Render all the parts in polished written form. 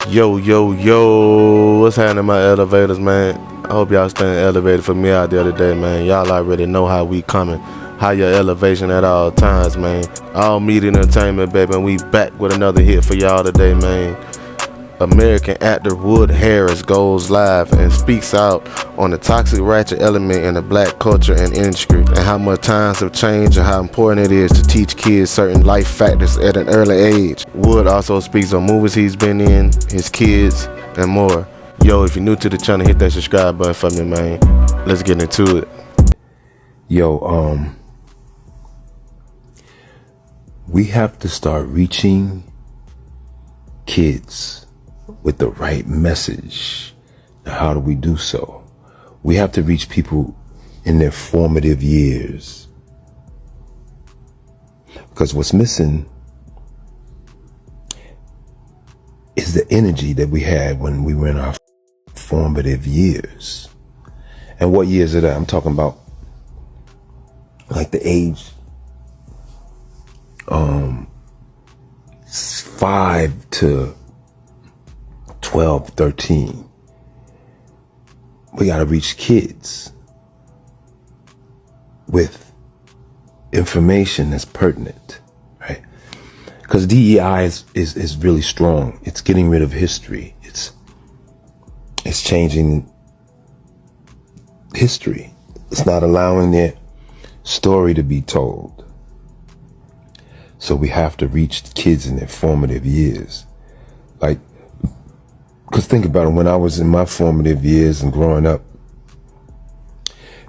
Yo, yo, yo, what's happening, my elevators, man? I hope y'all staying elevated for me out the other day, man. Y'all already know how we coming. Higher elevation at all times, man. All media entertainment, baby, and we back with another hit for y'all today, man. American actor Wood Harris goes live and speaks out on the toxic ratchet element in the black culture and industry, and how much times have changed and how important it is to teach kids certain life factors at an early age. Wood also speaks on movies he's been in, his kids, and more. Yo, if you're new to the channel, hit that subscribe button for me, man. Let's get into it. Yo, we have to start reaching kids with the right message. Now, how do we do so? We have to reach people in their formative years. Because what's missing is the energy that we had when we were in our formative years. And what years are that? I'm talking about like the age 5 to 12, 13. We got to reach kids with information that's pertinent, right? Because DEI is really strong. It's getting rid of history. It's changing history. It's not allowing their story to be told. So we have to reach kids in their formative years. Like, because think about it, when I was in my formative years and growing up,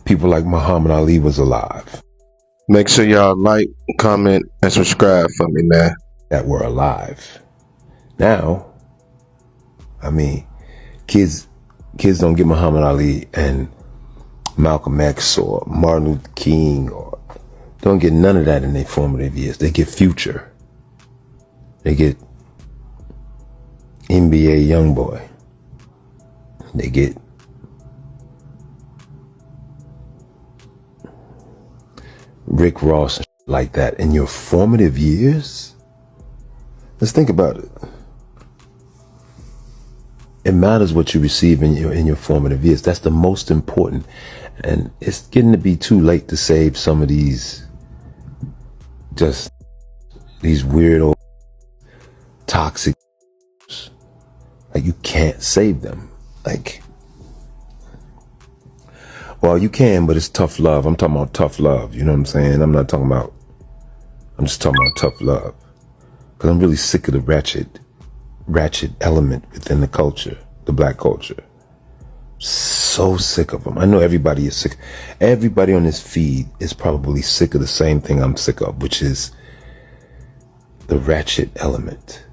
people like Muhammad Ali was alive. Make sure y'all like, comment, and subscribe for me, man. That were alive. Now, I mean, kids don't get Muhammad Ali and Malcolm X or Martin Luther King, or don't get none of that in their formative years. They get Future. They get NBA Youngboy. They get Rick Ross and like that in your formative years. Let's think about it. It matters what you receive in your formative years. That's the most important. And it's getting to be too late to save some of these weirdo toxic. Like, you can't save them. Like, well, you can, but it's tough love. I'm talking about tough love. You know what I'm saying? I'm just talking about tough love. Because I'm really sick of the ratchet element within the culture, the black culture. So sick of them. I know everybody is sick. Everybody on this feed is probably sick of the same thing I'm sick of, which is the ratchet element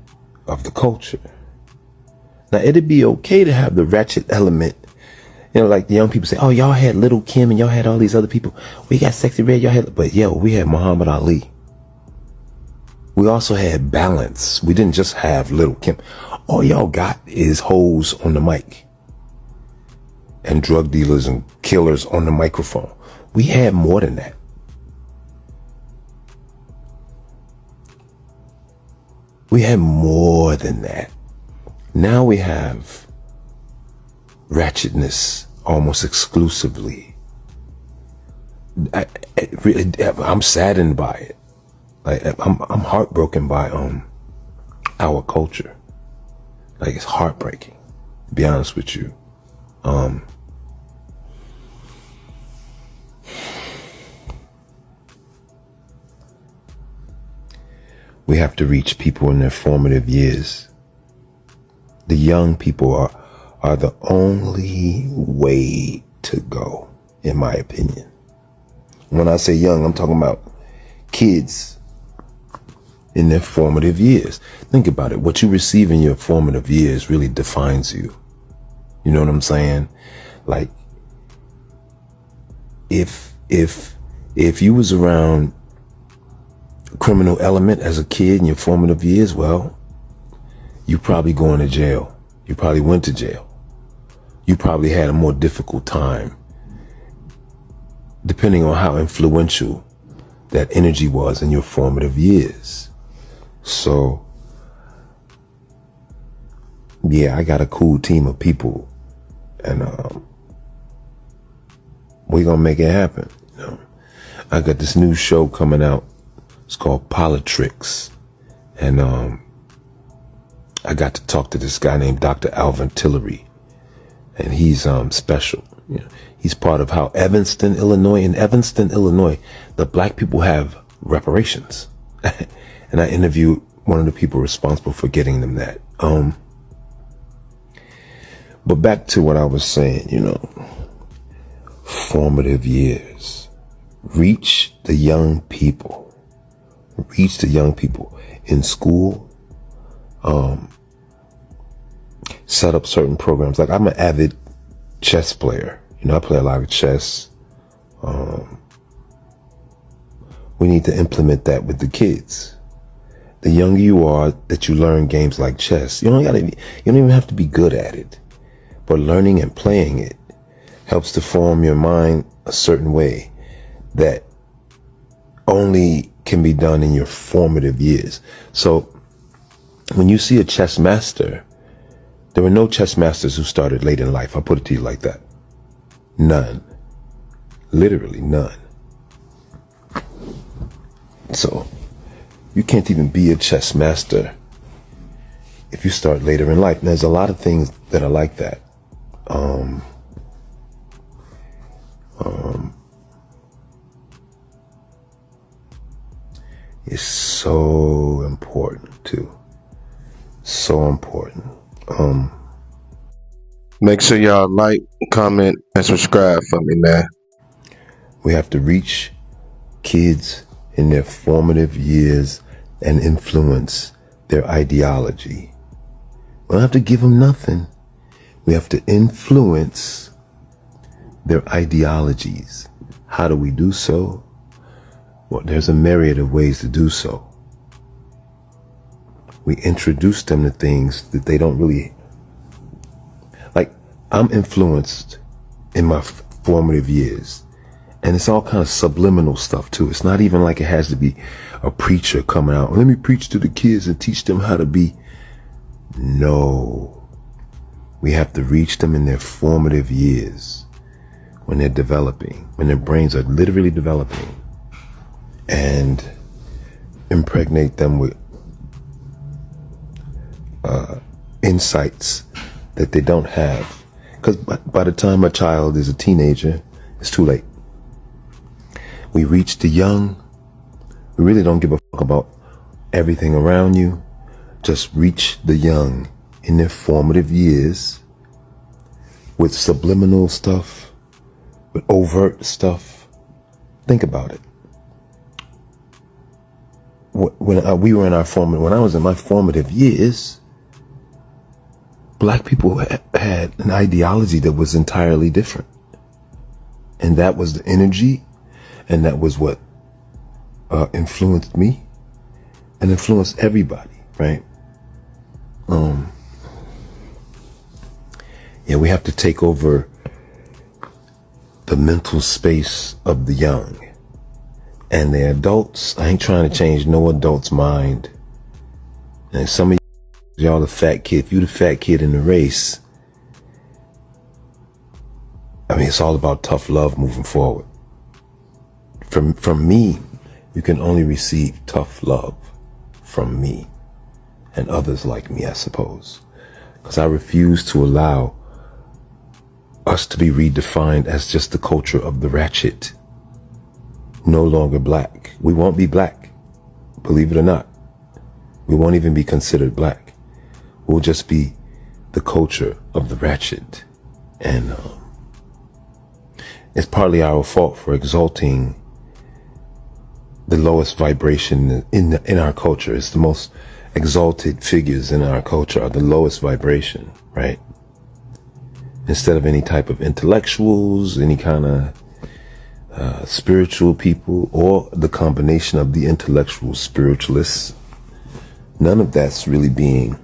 of the culture. Now, it'd be okay to have the ratchet element. You know, like the young people say, oh, y'all had Little Kim and y'all had all these other people. We got SexyyRed, y'all had, but yo, we had Muhammad Ali. We also had balance. We didn't just have Little Kim. All y'all got is hoes on the mic and drug dealers and killers on the microphone. We had more than that. We had more than that. Now we have ratchetness almost exclusively. I'm saddened by it. Like, I'm heartbroken by our culture. Like, it's heartbreaking, to be honest with you. We have to reach people in their formative years. The young people are the only way to go, in my opinion. When I say young, I'm talking about kids in their formative years. Think about it. What you receive in your formative years really defines you. You know what I'm saying? Like, if you was around criminal element as a kid in your formative years, well, you probably going to jail. You probably went to jail. You probably had a more difficult time, depending on how influential that energy was in your formative years. So yeah, I got a cool team of people, and we're gonna make it happen. You know, I got this new show coming out. It's called Politrix, and I got to talk to this guy named Dr. Alvin Tillery, and he's special. You know, he's part of how Evanston, Illinois, the black people have reparations. And I interviewed one of the people responsible for getting them that. But back to what I was saying, you know, formative years. Reach the young people. Reach the young people in school. Set up certain programs. Like, I'm an avid chess player. You know, I play a lot of chess. We need to implement that with the kids. The younger you are that you learn games like chess, you don't even have to be good at it. But learning and playing it helps to form your mind a certain way that only can be done in your formative years. So when you see a chess master, there were no chess masters who started late in life. I'll put it to you like that. None. Literally none. So you can't even be a chess master if you start later in life. And there's a lot of things that are like that. It's so important too. So important. Make sure y'all like, comment, and subscribe for me, man. We have to reach kids in their formative years and influence their ideology. We don't have to give them nothing. We have to influence their ideologies. How do we do so? Well, there's a myriad of ways to do so. We introduce them to things that they don't really like. I'm influenced in my formative years, and it's all kind of subliminal stuff too. It's not even like it has to be a preacher coming out. Let me preach to the kids and teach them how to be. No, we have to reach them in their formative years when they're developing, when their brains are literally developing, and impregnate them with insights that they don't have. Because by the time a child is a teenager, it's too late. We reach the young. We really don't give a fuck about everything around you. Just reach the young in their formative years with subliminal stuff, with overt stuff. Think about it. When I was in my formative years, black people had an ideology that was entirely different. And that was the energy, and that was what influenced me and influenced everybody, right? Yeah, we have to take over the mental space of the young. And the adults, I ain't trying to change no adult's mind. And some of y'all the fat kid. If you the fat kid in the race, I mean, it's all about tough love moving forward. From me, you can only receive tough love from me and others like me, I suppose. Because I refuse to allow us to be redefined as just the culture of the ratchet. No longer black. We won't be black. Believe it or not. We won't even be considered black. We'll just be the culture of the ratchet. And it's partly our fault for exalting the lowest vibration in our culture. It's the most exalted figures in our culture are the lowest vibration, right? Instead of any type of intellectuals, any kind of spiritual people, or the combination of the intellectual spiritualists, none of that's really being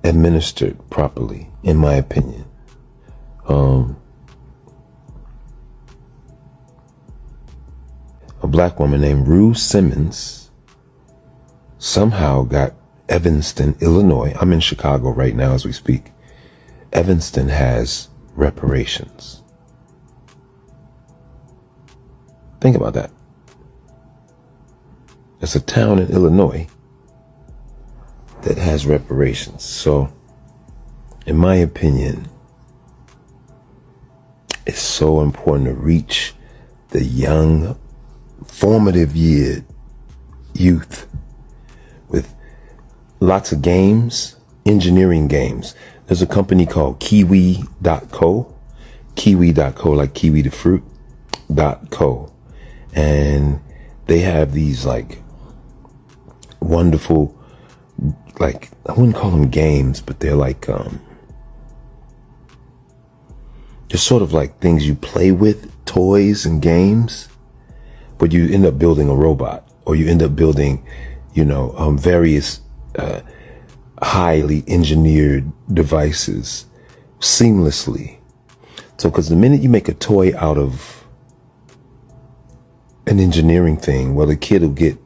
administered properly, in my opinion. A black woman named Rue Simmons somehow got Evanston, Illinois. I'm in Chicago right now as we speak. Evanston has reparations. Think about that. It's a town in Illinois that has reparations. So, in my opinion, it's so important to reach the young, formative youth with lots of games, engineering games. There's a company called Kiwi.co, like kiwi the fruit, .co. And they have these like wonderful, like, I wouldn't call them games, but they're like, they're sort of like things you play with, toys and games, but you end up building a robot, or you end up building, various highly engineered devices seamlessly. So, because the minute you make a toy out of an engineering thing, well, the kid will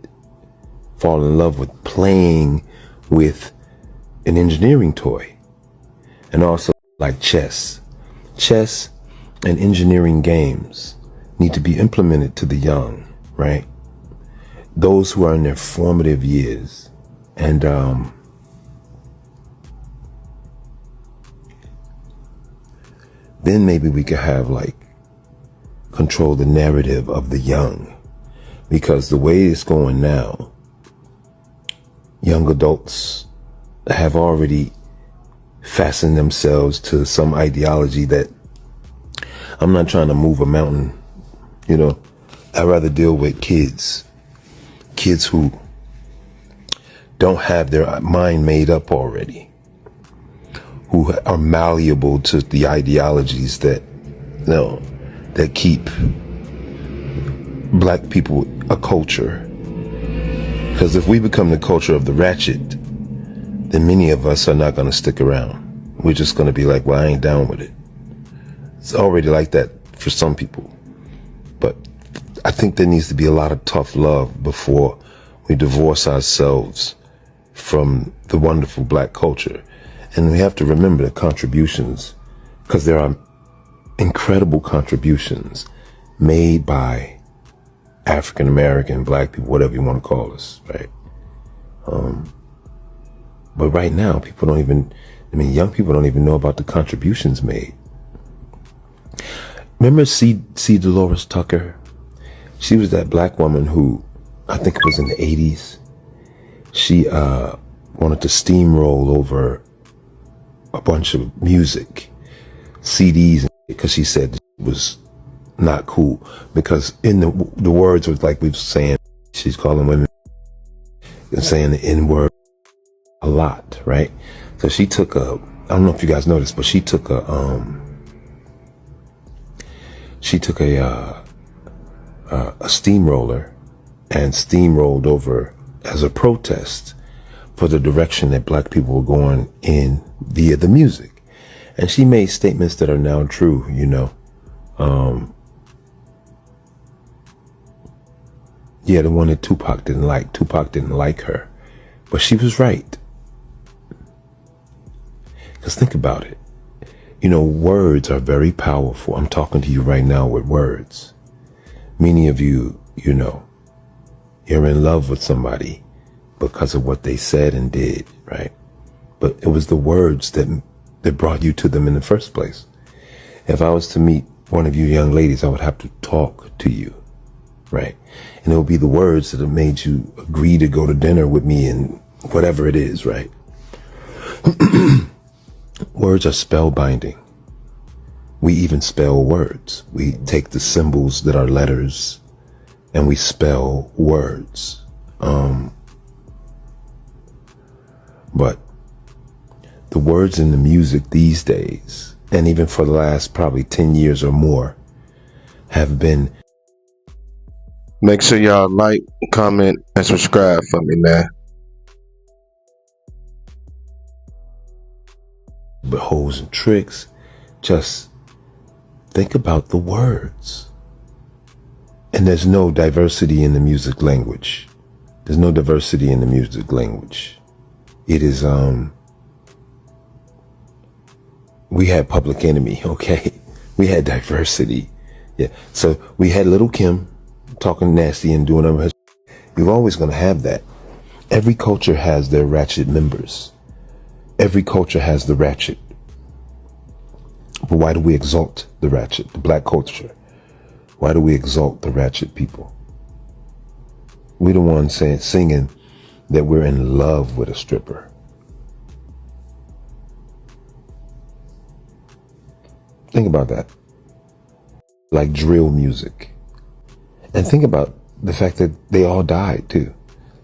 fall in love with playing with an engineering toy. And also like chess and engineering games need to be implemented to the young, right? Those who are in their formative years. And then maybe we could have control the narrative of the young, because the way it's going now, young adults have already fastened themselves to some ideology that I'm not trying to move a mountain. I'd rather deal with kids who don't have their mind made up already, who are malleable to the ideologies that keep black people a culture. Because if we become the culture of the ratchet, then many of us are not going to stick around. We're just going to be like, well, I ain't down with it. It's already like that for some people. But I think there needs to be a lot of tough love before we divorce ourselves from the wonderful black culture. And we have to remember the contributions, because there are incredible contributions made by African American, black people, whatever you want to call us, right? But right now, young people don't even know about the contributions made. Remember C. Delores Tucker? She was that black woman who, I think it was in the 80s, she wanted to steamroll over a bunch of music, CDs, because she said it was not cool. Because in the words was like we were saying, she's calling women and saying the N-word a lot, right? So she took I don't know if you guys noticed, but she took a steamroller and steamrolled over as a protest for the direction that black people were going in via the music. And she made statements that are now true, the one that Tupac didn't like. Tupac didn't like her, but she was right. Because think about it. Words are very powerful. I'm talking to you right now with words. Many of you, you're in love with somebody because of what they said and did, right? But it was the words that brought you to them in the first place. If I was to meet one of you young ladies, I would have to talk to you, right? And it would be the words that have made you agree to go to dinner with me and whatever it is, right? Words are spellbinding. We even spell words. We take the symbols that are letters and we spell words. But the words in the music these days, and even for the last probably 10 years or more, have been... Make sure y'all like, comment, and subscribe for me, man. But hoes and tricks. Just think about the words. And there's no diversity in the music language. There's no diversity in the music language. It is, we had Public Enemy, okay? We had diversity. Yeah. So we had Little Kim talking nasty and doing her. You're always going to have that. Every culture has their ratchet members. Every culture has the ratchet. But why do we exalt the ratchet, the black culture? Why do we exalt the ratchet people? We're the ones singing that we're in love with a stripper. Think about that. Like drill music. And think about the fact that they all died too.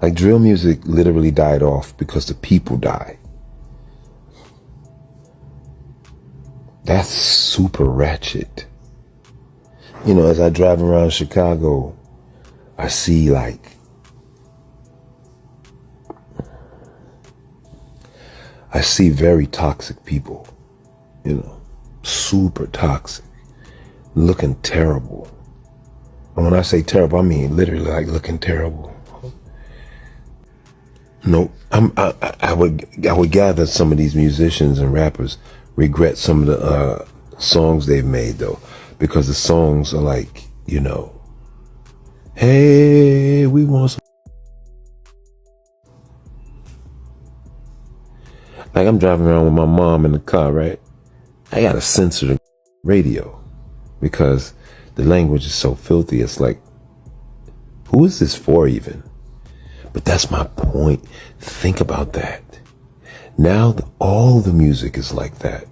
Like drill music literally died off because the people died. That's super ratchet. You know, as I drive around Chicago, I see very toxic people, you know, super toxic, looking terrible. And when I say terrible, I mean literally like looking terrible. No, I would gather some of these musicians and rappers regret some of the songs they've made though, because the songs are like, you know, hey, we want some. Like I'm driving around with my mom in the car, right? I gotta censor the radio because the language is so filthy. It's like, who is this for even? But that's my point. Think about that. Now all the music is like that.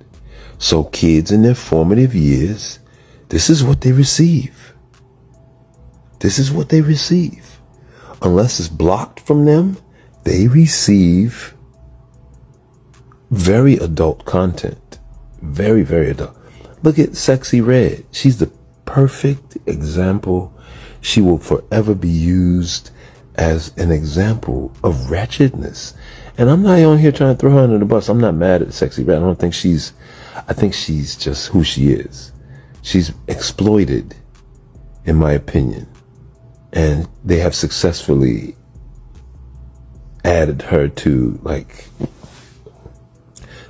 So kids in their formative years, this is what they receive. This is what they receive. Unless it's blocked from them, they receive very adult content. Very, very adult. Look at SexyyRed. She's the perfect example. She will forever be used as an example of ratchetness. And I'm not on here trying to throw her under the bus. I'm not mad at SexyyRed. I think she's just who she is. She's exploited, in my opinion. And they have successfully added her to like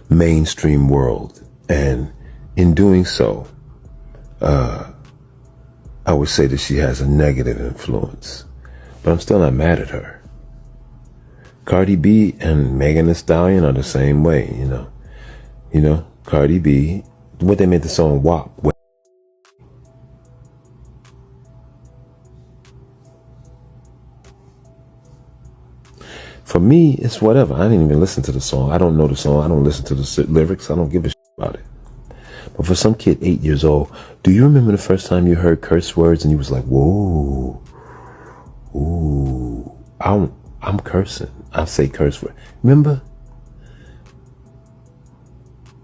mainstream world. And in doing so, I would say that she has a negative influence. But I'm still not mad at her. Cardi B and Megan Thee Stallion are the same way, you know. You know, Cardi B, what they made the song WAP. For me, it's whatever. I didn't even listen to the song. I don't know the song. I don't listen to the lyrics. I don't give a shit about it. But for some kid 8 years old, do you remember the first time you heard curse words and you was like, whoa, ooh, I'm cursing. I say curse word. Remember?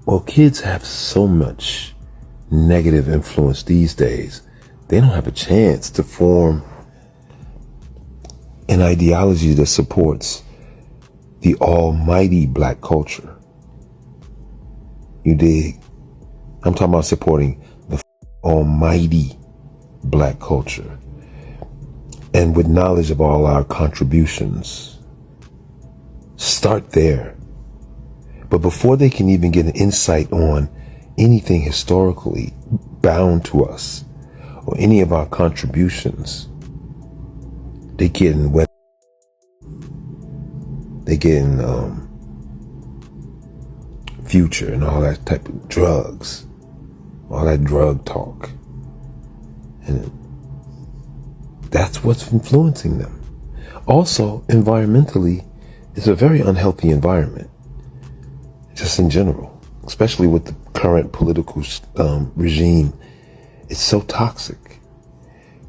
Well, kids have so much negative influence these days. They don't have a chance to form an ideology that supports the almighty black culture. You dig? I'm talking about supporting the almighty black culture. And with knowledge of all our contributions. Start there. But before they can even get an insight on anything historically bound to us or any of our contributions, they get in wet. They get in Future and all that type of drugs, all that drug talk. And that's what's influencing them. Also, environmentally, it's a very unhealthy environment, just in general, especially with the current political regime. It's so toxic.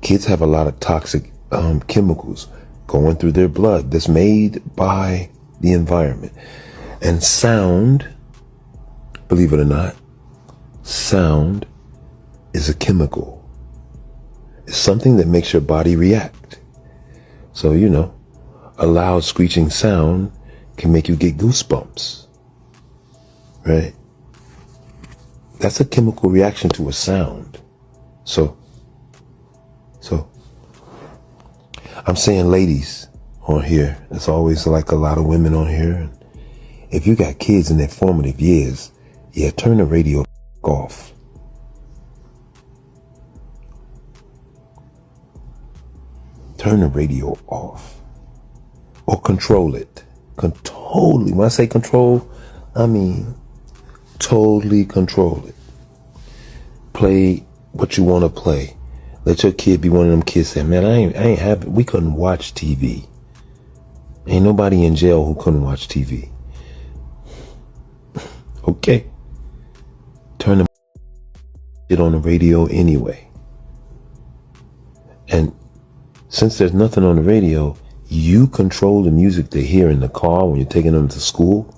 Kids have a lot of toxic chemicals going through their blood that's made by the environment. And sound, believe it or not, sound is a chemical. It's something that makes your body react. So, you know, a loud screeching sound can make you get goosebumps, right? That's a chemical reaction to a sound. So I'm saying, ladies on here, there's always like a lot of women on here. if you got kids in their formative years, yeah, turn the radio off. Turn the radio off. Or control it. Totally. When I say control, I mean totally control it. Play what you want to play. Let your kid be one of them kids saying, man, we couldn't watch TV. Ain't nobody in jail who couldn't watch TV. Okay. Turn the shit on the radio anyway. And since there's nothing on the radio, you control the music they hear in the car when you're taking them to school.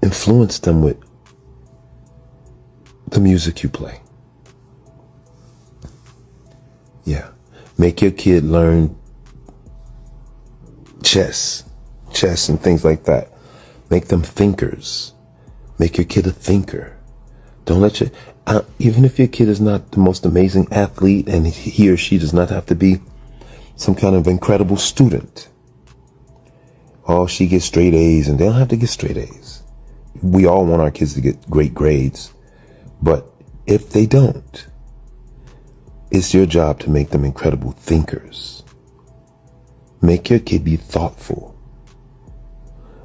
Influence them with the music you play. Yeah. Make your kid learn chess and things like that. Make them thinkers. Make your kid a thinker. Don't let your, even if your kid is not the most amazing athlete and he or she does not have to be some kind of incredible student. Oh, she gets straight A's, and they don't have to get straight A's. We all want our kids to get great grades. But if they don't, it's your job to make them incredible thinkers. Make your kid be thoughtful.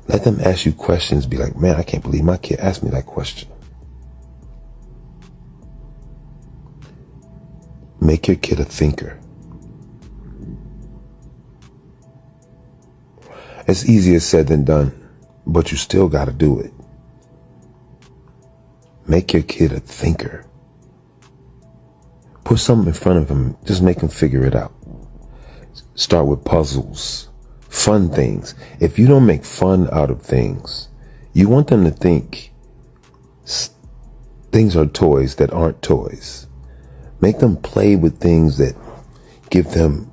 Let them ask you questions. Be like, man, I can't believe my kid asked me that question. Make your kid a thinker. It's easier said than done, but you still got to do it. Make your kid a thinker. Put something in front of him. Just make him figure it out. Start with puzzles, fun things. If you don't make fun out of things, you want them to think things are toys that aren't toys. Make them play with things that give them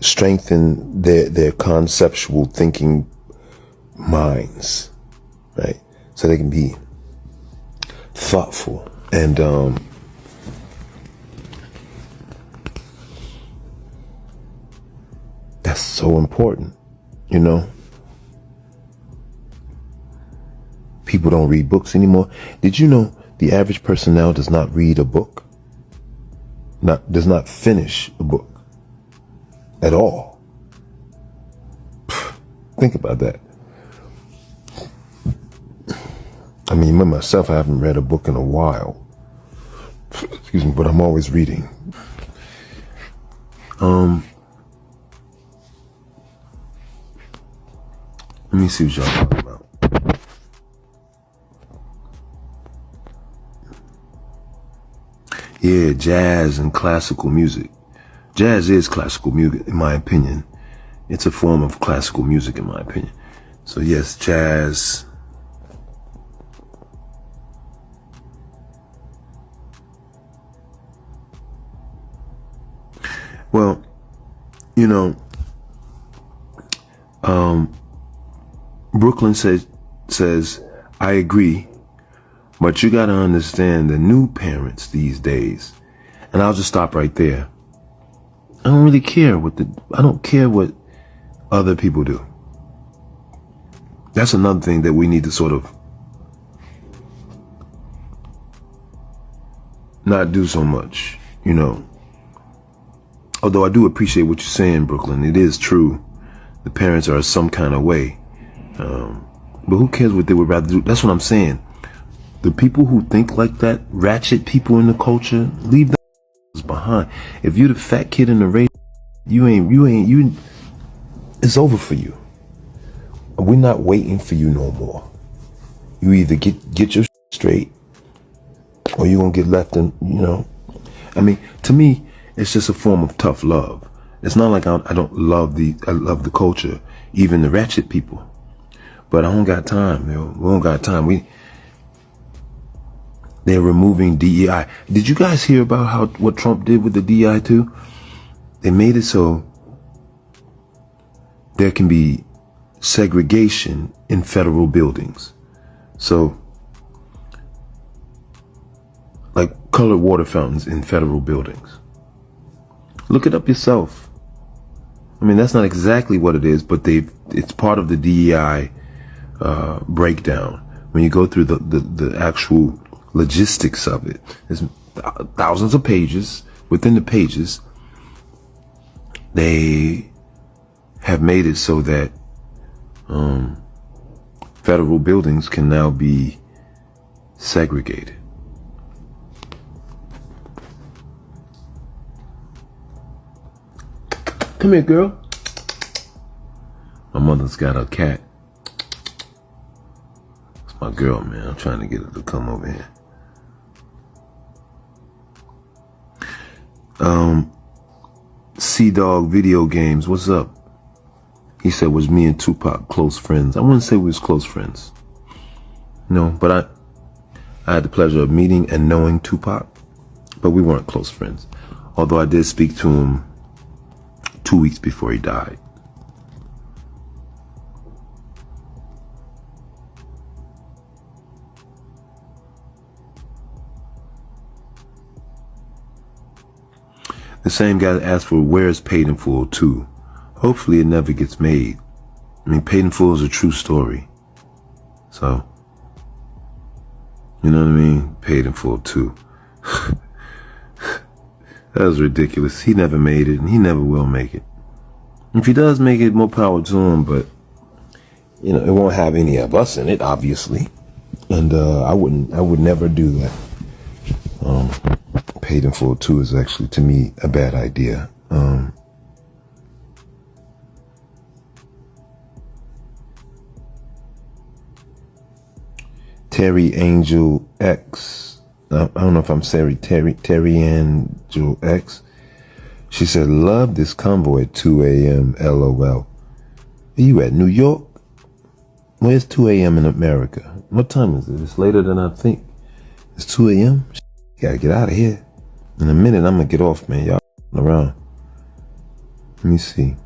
strengthen their conceptual thinking minds, right? So they can be thoughtful and that's so important, you know. People don't read books anymore. Did you know the average person now does not read a book? Does not finish a book at all. Think about that. I mean, myself, I haven't read a book in a while. Excuse me, but I'm always reading. Let me see what y'all talking about. Yeah, jazz and classical music. Jazz is classical music, in my opinion. It's a form of classical music, in my opinion. So yes, jazz. Well, you know, Brooklyn says, I agree, but you got to understand the new parents these days. And I'll just stop right there. I don't really care I don't care what other people do. That's another thing that we need to sort of not do so much, you know. Although I do appreciate what you're saying, Brooklyn. It is true. The parents are some kind of way. But who cares what they would rather do? That's what I'm saying. The people who think like that, ratchet people in the culture, leave them behind. If you're the fat kid in the race, it's over for you. We're not waiting for you no more. You either get your straight or you're going to get left in, you know. I mean, to me, it's just a form of tough love. It's not like I don't love I love the culture, even the ratchet people. But I don't got time, yo. We don't got time. They're removing DEI. Did you guys hear about what Trump did with the DEI too? They made it so there can be segregation in federal buildings. So, like colored water fountains in federal buildings. Look it up yourself. I mean, that's not exactly what it is, but they've it's part of the DEI breakdown. When you go through the actual logistics of it, there's thousands of pages. Within the pages, they have made it so that federal buildings can now be segregated. Come here, girl. My mother's got a cat. It's my girl, man. I'm trying to get her to come over here. C-Dog Video Games, what's up? He said, was me and Tupac close friends? I wouldn't say we was close friends. No, but I had the pleasure of meeting and knowing Tupac, but we weren't close friends. Although I did speak to him 2 weeks before he died. The same guy that asked for Where's Paid in Full 2? Hopefully it never gets made. I mean, Paid in Full is a true story. So, you know what I mean? Paid in Full 2. That was ridiculous. He never made it, and he never will make it. If he does make it, more power to him, but, you know, it won't have any of us in it, obviously. And I would never do that. Paid in Full 2 is actually, to me, a bad idea. Terry Angel X. I don't know if I'm saying Terry Angel X. She said, love this convo at 2 a.m. LOL. Are you at New York? Where's 2 a.m. in America? What time is it? It's later than I think. It's 2 a.m. Gotta get out of here. In a minute, I'm gonna get off, man. Y'all around. Let me see.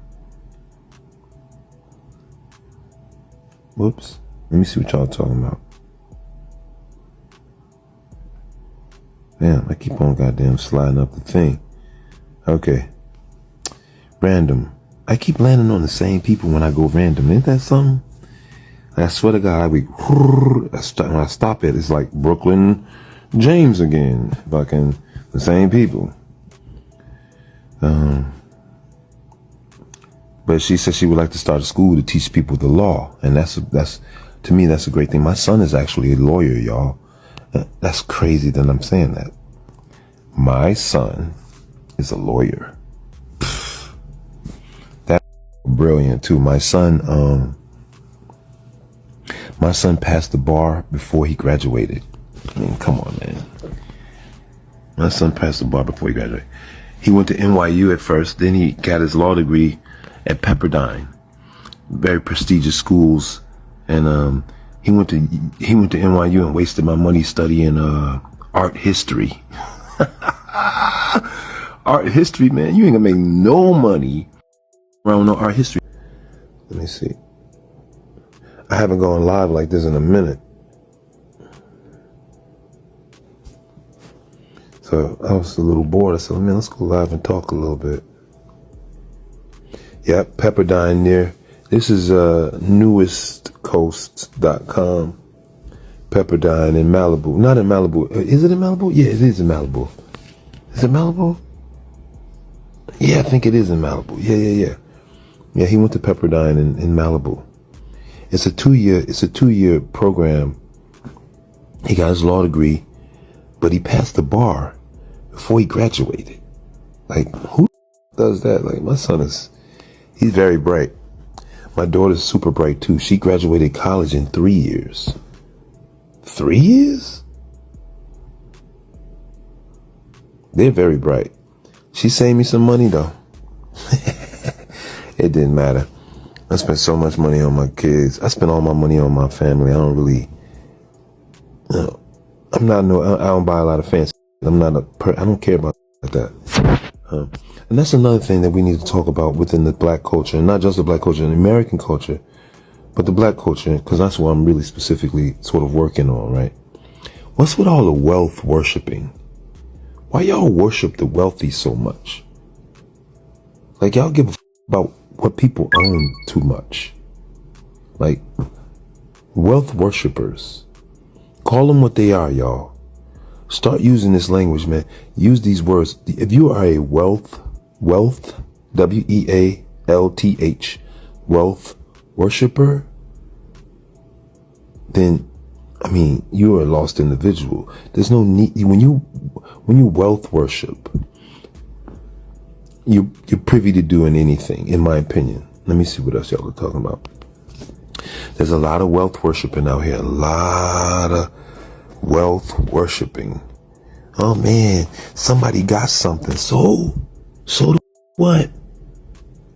Whoops. Let me see what y'all talking about. Damn, I keep on goddamn sliding up the thing. Okay. Random. I keep landing on the same people when I go random. Ain't that something? I swear to God, when I stop it, it's like Brooklyn James again. Fucking the same people. But she said she would like to start a school to teach people the law. And that's to me, that's a great thing. My son is actually a lawyer, y'all. That's crazy that I'm saying that. My son is a lawyer. That's brilliant too. My son passed the bar before he graduated. I mean, come on, man. My son passed the bar before he graduated. He went to NYU at first, then he got his law degree at Pepperdine, very prestigious schools, and he went to NYU and wasted my money studying art history. Art history, man, you ain't gonna make no money around no art history. Let me see. I haven't gone live like this in a minute. So I was a little bored. I said, man, let's go live and talk a little bit. Yep, Pepperdine near. This is newestcoast.com. Pepperdine in Malibu. Not in Malibu. Is it in Malibu? Yeah, it is in Malibu. Is it Malibu? Yeah, I think it is in Malibu. Yeah. Yeah, he went to Pepperdine in Malibu. It's a 2-year program. He got his law degree, but he passed the bar before he graduated. Like, who does that? Like, my son he's very bright. My daughter's super bright too. She graduated college in 3 years. 3 years? They're very bright. She saved me some money though. It didn't matter. I spent so much money on my kids. I spent all my money on my family. I don't really, I don't buy a lot of fancy. I don't care about like that. And that's another thing that we need to talk about within the black culture, and not just the black culture, the American culture, but the black culture, because that's what I'm really specifically sort of working on, right? What's with all the wealth worshiping? Why y'all worship the wealthy so much? Like, y'all give a about what people own too much. Like, wealth worshipers. Call them what they are, y'all. Start using this language, man. Use these words. If you are a wealth, W-E-A-L-T-H, wealth worshiper, then, I mean, you are a lost individual. There's no need, when you wealth worship, you're privy to doing anything, in my opinion. Let me see what else y'all are talking about. There's a lot of wealth worshiping out here. A lot of wealth worshiping. Oh man, somebody got something. So what?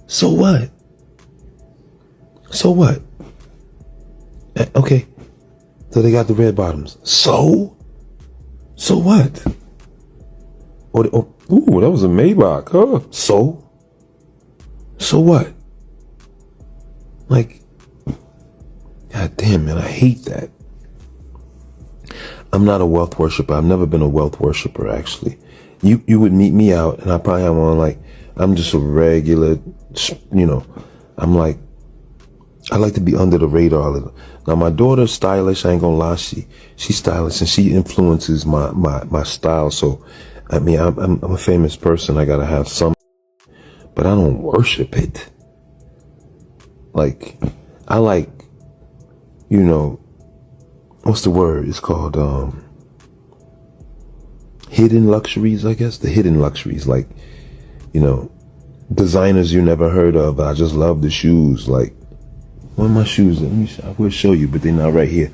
So what? So what? Okay. So they got the red bottoms. So what? Ooh, that was a Maybach, huh? So what? Like, God damn, man, I hate that. I'm not a wealth worshiper. I've never been a wealth worshiper, actually. You would meet me out, and I probably have on, like, I'm just a regular, I'm like, I like to be under the radar a little. Now, my daughter's stylish. I ain't gonna lie. She's stylish, and she influences my style. So, I mean, I'm a famous person. I gotta have some, but I don't worship it. Like, I like, what's the word? It's called, hidden luxuries, I guess. The hidden luxuries, like, designers you never heard of. I just love the shoes. Like, where are my shoes? I will show you, but they're not right here.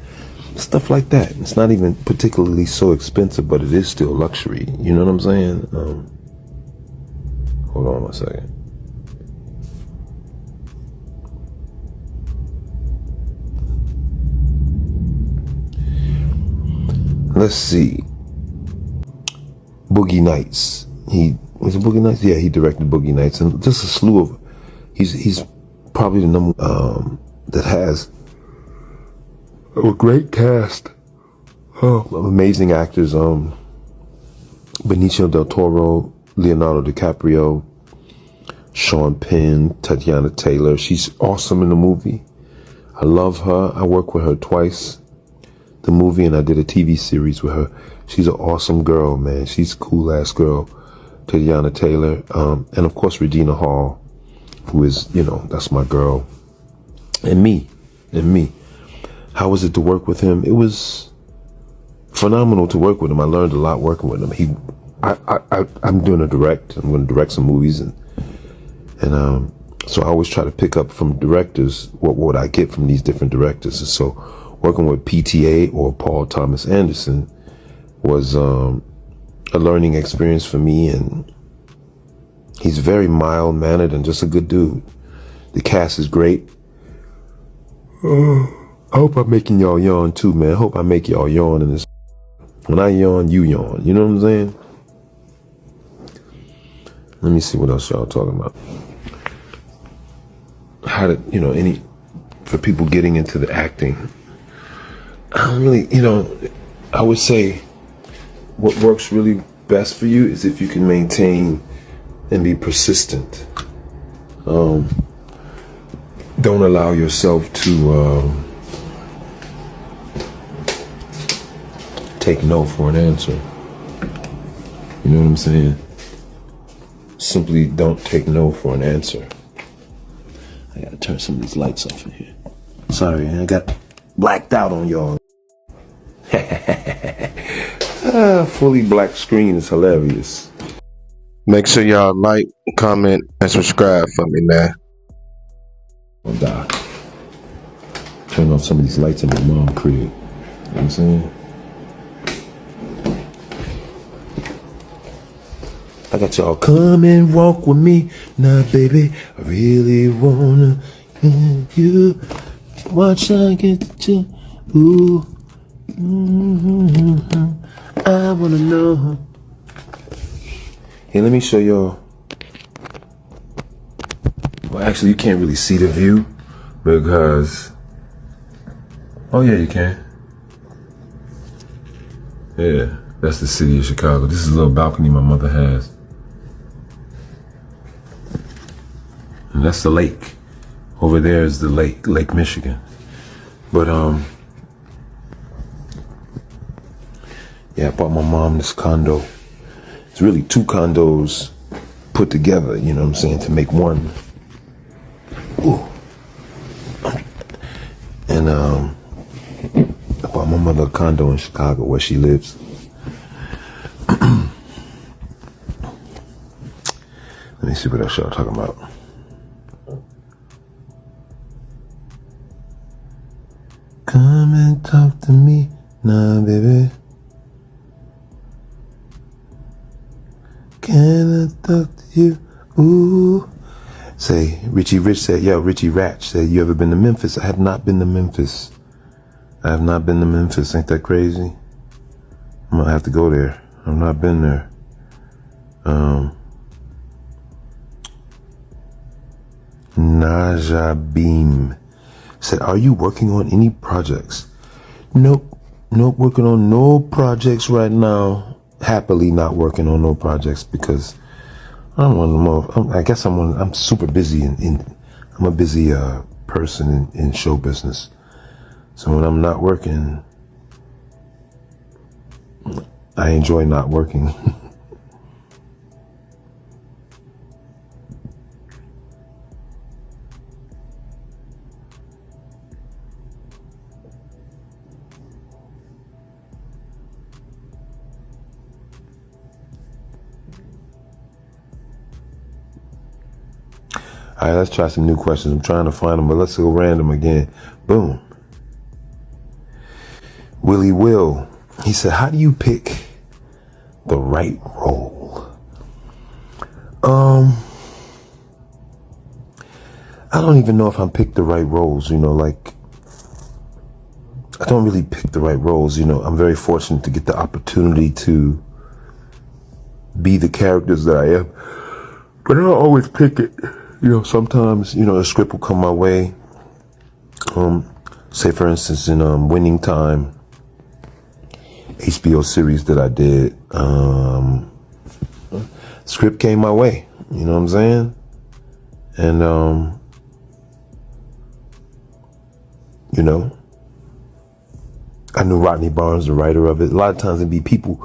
Stuff like that. It's not even particularly so expensive, but it is still luxury. You know what I'm saying? Hold on one second. Let's see. Boogie Nights. Was it Boogie Nights? Yeah, he directed Boogie Nights, and just a slew of. He's probably the number that has a great cast of amazing actors. Benicio del Toro, Leonardo DiCaprio, Sean Penn, Tatiana Taylor. She's awesome in the movie. I love her. I worked with her twice. The movie, and I did a TV series with her. She's an awesome girl, man. She's a cool ass girl. Tatiana Taylor, and of course Regina Hall, who is, that's my girl. And me. How was it to work with him? It was phenomenal to work with him. I learned a lot working with him. I'm doing I'm going to direct some movies, and so I always try to pick up from directors what would I get from these different directors. And so working with PTA or Paul Thomas Anderson was a learning experience for me, and he's very mild-mannered and just a good dude. The cast is great. I hope I'm making y'all yawn too, man. I hope I make y'all yawn in this. When I yawn, you yawn. You know what I'm saying? Let me see what else y'all talking about. How to, for people getting into the acting. I don't really, I would say what works really best for you is if you can maintain and be persistent. Don't allow yourself to take no for an answer. You know what I'm saying? Simply don't take no for an answer. I gotta turn some of these lights off in here. Sorry, I got blacked out on y'all. Fully black screen is hilarious. Make sure y'all like, comment, and subscribe for me, man. I'll die. Turn off some of these lights in my mom's crib. You know what I'm saying? I got y'all come and walk with me now, baby. I really wanna you. Watch I get to ooh. I wanna know. Hey, let me show y'all. Well, actually, you can't really see the view because. Oh yeah, you can. Yeah, that's the city of Chicago. This is a little balcony my mother has. And that's the lake. Over there is the lake, Lake Michigan. But yeah, I bought my mom this condo. It's really two condos put together, you know what I'm saying, to make one. Ooh. And I bought my mother a condo in Chicago where she lives. Let me see what else y'all talking about. Come and talk to me now, baby. Can I talk to you? Ooh. Say, Richie Rich said, yo, Richie Ratch said, you ever been to Memphis? I have not been to Memphis. I have not been to Memphis. Ain't that crazy? I'm gonna have to go there. I've not been there. Naja Beam said, are you working on any projects? Nope, working on no projects right now. Happily not working on no projects because I don't want more. I guess I'm super busy I'm a busy person in show business. So when I'm not working, I enjoy not working. All right, let's try some new questions. I'm trying to find them, but let's go random again. Boom. Willie Will, he said, how do you pick the right role? I don't even know if I picked the right roles, like, I don't really pick the right roles, I'm very fortunate to get the opportunity to be the characters that I am, but I don't always pick it. Sometimes, a script will come my way. Say, for instance, in Winning Time, HBO series that I did, script came my way. You know what I'm saying? And, I knew Rodney Barnes, the writer of it. A lot of times it'd be people,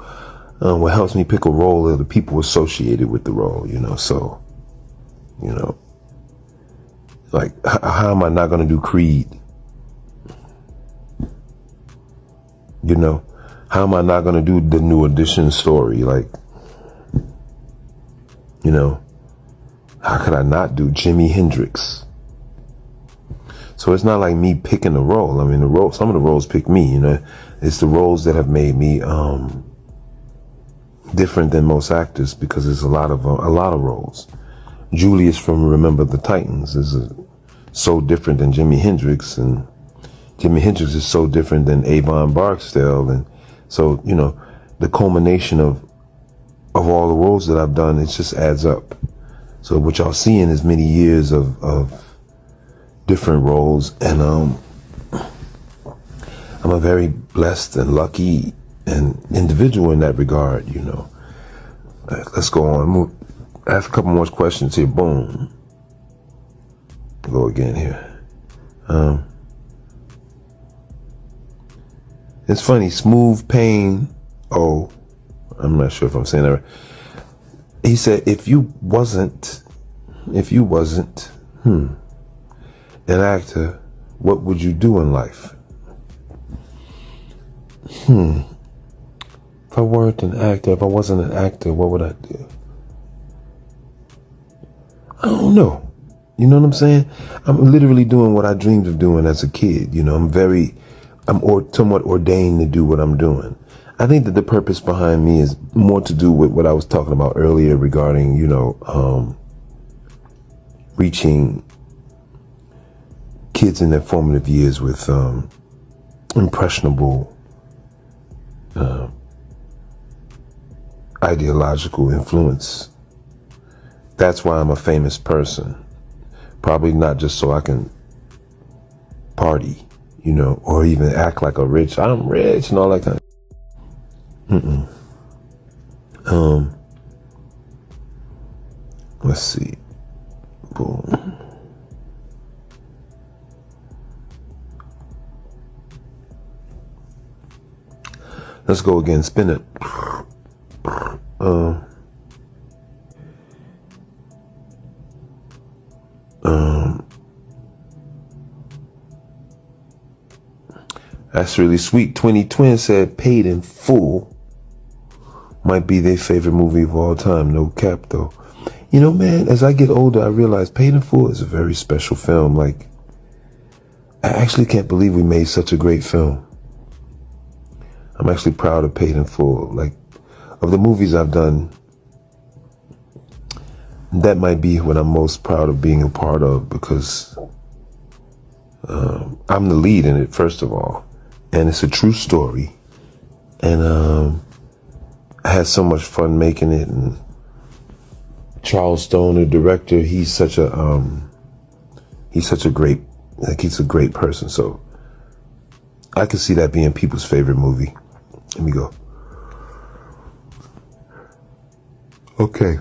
what helps me pick a role are the people associated with the role, so, like, how am I not going to do Creed? How am I not going to do the New Edition story? Like, how could I not do Jimi Hendrix? So it's not like me picking a role. I mean, some of the roles pick me, It's the roles that have made me different than most actors because there's a lot of roles. Julius from Remember the Titans is so different than Jimi Hendrix, and Jimi Hendrix is so different than Avon Barksdale, and so the culmination of all the roles that I've done, it just adds up. So what y'all seeing is many years of different roles, and I'm a very blessed and lucky and individual in that regard. Let's go on. Ask a couple more questions here. Boom. Go again here. It's funny. Smooth Pain. Oh, I'm not sure if I'm saying that right. He said, if you wasn't an actor, what would you do in life? If I weren't an actor, if I wasn't an actor, what would I do? I don't know. You know what I'm saying? I'm literally doing what I dreamed of doing as a kid. I'm somewhat ordained to do what I'm doing. I think that the purpose behind me is more to do with what I was talking about earlier regarding, reaching kids in their formative years with impressionable ideological influence. That's why I'm a famous person. Probably not just so I can party, or even act like I'm rich and all that kind of. Let's see. Boom. Let's go again. Spin it. That's really sweet. 20 said Paid in Full might be their favorite movie of all time. No cap, though. You know, man, as I get older, I realize Paid in Full is a very special film. Like, I actually can't believe we made such a great film. I'm actually proud of Paid in Full. Like, of the movies I've done, that might be what I'm most proud of being a part of, because I'm the lead in it, first of all. And it's a true story. And I had so much fun making it. And Charles Stone, the director, he's such a great, like, he's a great person. So I could see that being people's favorite movie. Let me go. Okay.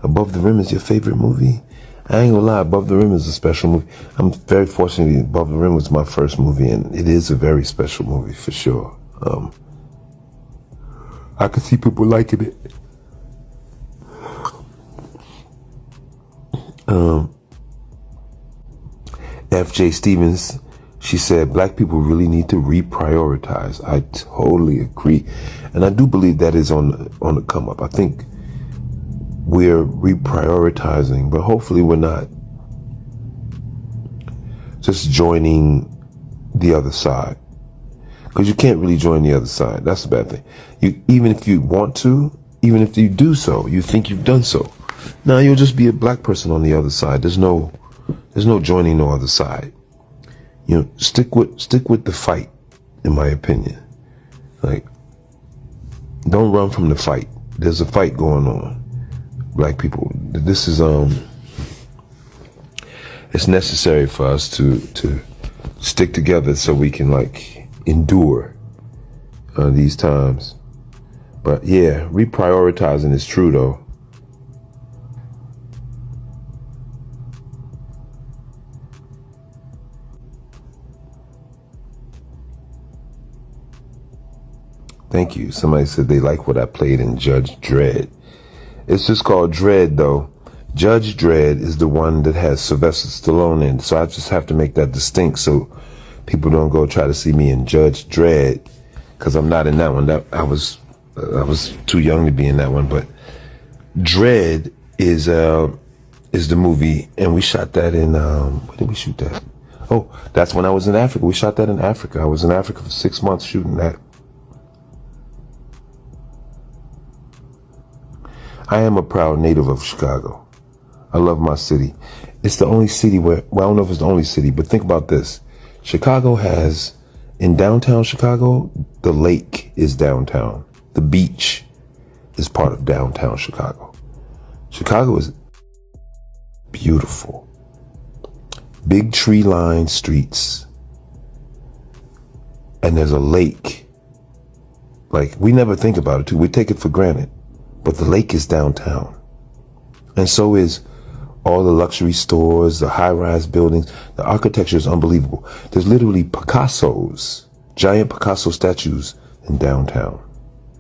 Above the Rim is your favorite movie? I ain't gonna lie, Above the Rim is a special movie. I'm very fortunate that Above the Rim was my first movie, and it is a very special movie for sure. I could see people liking it. FJ Stevens, she said, Black people really need to reprioritize. I totally agree. And I do believe that is on the come up. I think we're reprioritizing, but hopefully we're not just joining the other side. Because you can't really join the other side. That's the bad thing. Even if you want to, even if you do so, you think you've done so. Now you'll just be a black person on the other side. There's no joining no other side. You know, stick with the fight, in my opinion. Like, don't run from the fight. There's a fight going on. Black people, this is it's necessary for us to stick together so we can, like, endure these times. But yeah, reprioritizing is true though. Thank you. Somebody said they like what I played in Judge Dredd. It's just called Dredd, though. Judge Dredd is the one that has Sylvester Stallone in. So I just have to make that distinct so people don't go try to see me in Judge Dredd, because I'm not in that one. I was too young to be in that one. But Dredd is the movie, and we shot that in where did we shoot that? Oh, that's when I was in Africa. We shot that in Africa. I was in Africa for 6 months shooting that. I am a proud native of Chicago. I love my city. It's the only city where, well, I don't know if it's the only city, but think about this. Chicago has, in downtown Chicago, the lake is downtown. The beach is part of downtown Chicago. Chicago is beautiful. Big tree-lined streets. And there's a lake. Like, we never think about it, too. We take it for granted. But the lake is downtown. And so is all the luxury stores, the high-rise buildings. The architecture is unbelievable. There's literally Picasso's, giant Picasso statues in downtown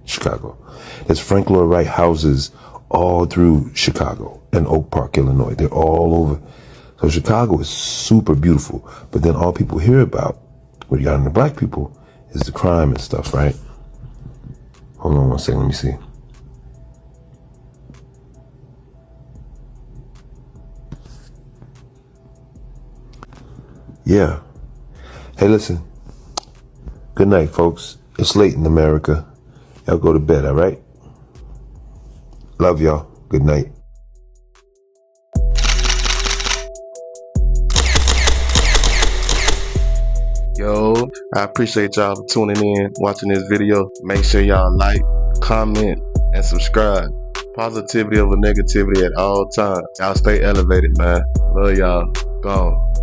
Chicago. There's Frank Lloyd Wright houses all through Chicago and Oak Park, Illinois. They're all over. So Chicago is super beautiful. But then all people hear about, regarding the black people, is the crime and stuff, right? Hold on one second, let me see. Yeah. Hey, listen. Good night, folks. It's late in America. Y'all go to bed, all right? Love y'all. Good night. Yo, I appreciate y'all for tuning in, watching this video. Make sure y'all like, comment, and subscribe. Positivity over negativity at all times. Y'all stay elevated, man. Love y'all. Gone.